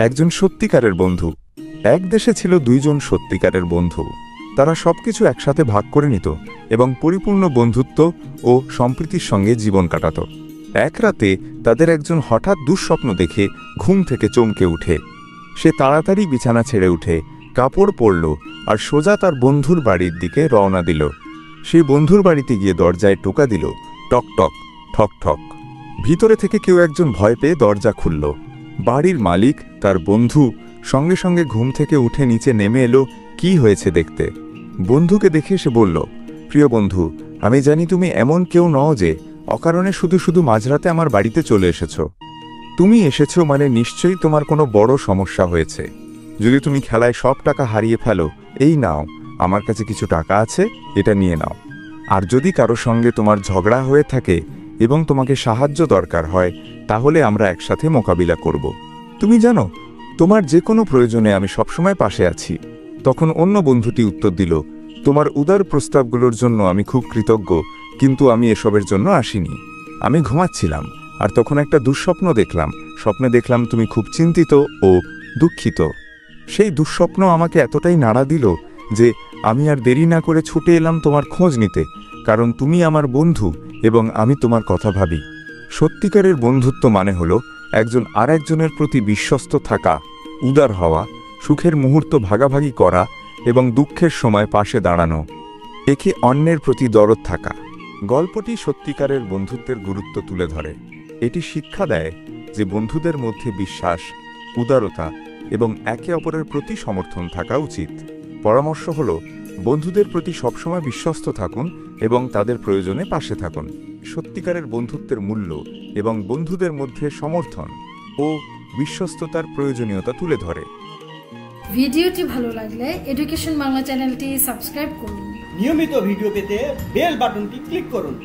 একজন সত্যিকারের বন্ধু। এক দেশে ছিল দুইজন সত্যিকারের বন্ধু। তারা সবকিছু একসাথে ভাগ করে নিত এবং পরিপূর্ণ বন্ধুত্ব ও সম্প্রীতির সঙ্গে জীবন কাটাত। এক রাতে তাদের একজন হঠাৎ দুঃস্বপ্ন দেখে ঘুম থেকে চমকে উঠে। সে তাড়াতাড়ি বিছানা ছেড়ে উঠে কাপড় পরল আর সোজা তার বন্ধুর বাড়ির দিকে রওনা দিল। সেই বন্ধুর বাড়িতে গিয়ে দরজায় টোকা দিল, টক টক, ঠক ঠক। ভিতরে থেকে কেউ একজন ভয় পেয়ে দরজা খুলল। বাড়ির মালিক, তার বন্ধু, সঙ্গে সঙ্গে ঘুম থেকে উঠে নিচে নেমে এলো কি হয়েছে দেখতে। বন্ধুকে দেখে সে বলল, প্রিয় বন্ধু, আমি জানি তুমি এমন কেউ নও যে অকারণে শুধু শুধু মাঝরাতে আমার বাড়িতে চলে এসেছো। তুমি এসেছো মানে নিশ্চয়ই তোমার কোনো বড় সমস্যা হয়েছে। যদি তুমি খেলায় সব টাকা হারিয়ে ফেলো, এই নাও, আমার কাছে কিছু টাকা আছে, এটা নিয়ে নাও। আর যদি কারো সঙ্গে তোমার ঝগড়া হয়ে থাকে এবং তোমাকে সাহায্য দরকার হয়, তাহলে আমরা একসাথে মোকাবিলা করব। তুমি জানো, তোমার যে কোনো প্রয়োজনে আমি সবসময় পাশে আছি। তখন অন্য বন্ধুটি উত্তর দিল, তোমার উদার প্রস্তাবগুলোর জন্য আমি খুব কৃতজ্ঞ, কিন্তু আমি এসবের জন্য আসিনি। আমি ঘুমাচ্ছিলাম আর তখন একটা দুঃস্বপ্ন দেখলাম। স্বপ্নে দেখলাম তুমি খুব চিন্তিত ও দুঃখিত। সেই দুঃস্বপ্ন আমাকে এতটাই নাড়া দিল যে আমি আর দেরি না করে ছুটে এলাম তোমার খোঁজ নিতে, কারণ তুমি আমার বন্ধু এবং আমি তোমার কথা ভাবি। সত্যিকারের বন্ধুত্ব মানে হলো একজন আরেকজনের প্রতি বিশ্বস্ত থাকা, উদার হওয়া, সুখের মুহূর্ত ভাগাভাগি করা এবং দুঃখের সময় পাশে দাঁড়ানো, একে অন্যের প্রতি দরদ থাকা। গল্পটি সত্যিকারের বন্ধুত্বের গুরুত্ব তুলে ধরে। এটি শিক্ষা দেয় যে বন্ধুদের মধ্যে বিশ্বাস, উদারতা এবং একে অপরের প্রতি সমর্থন থাকা উচিত। পরামর্শ হল, বন্ধুদের প্রতি সবসময় বিশ্বস্ত থাকুন এবং তাদের প্রয়োজনে পাশে থাকুন। সত্যিকারের বন্ধুত্বের মূল্য এবং বন্ধুদের মধ্যে সমর্থন ও বিশ্বস্ততার প্রয়োজনীয়তা তুলে ধরে। ভিডিওটি ভালো লাগলে এডুকেশন বাংলা চ্যানেলটি সাবস্ক্রাইব করুন। নিয়মিত ভিডিও পেতে বেল বাটনটি ক্লিক করুন।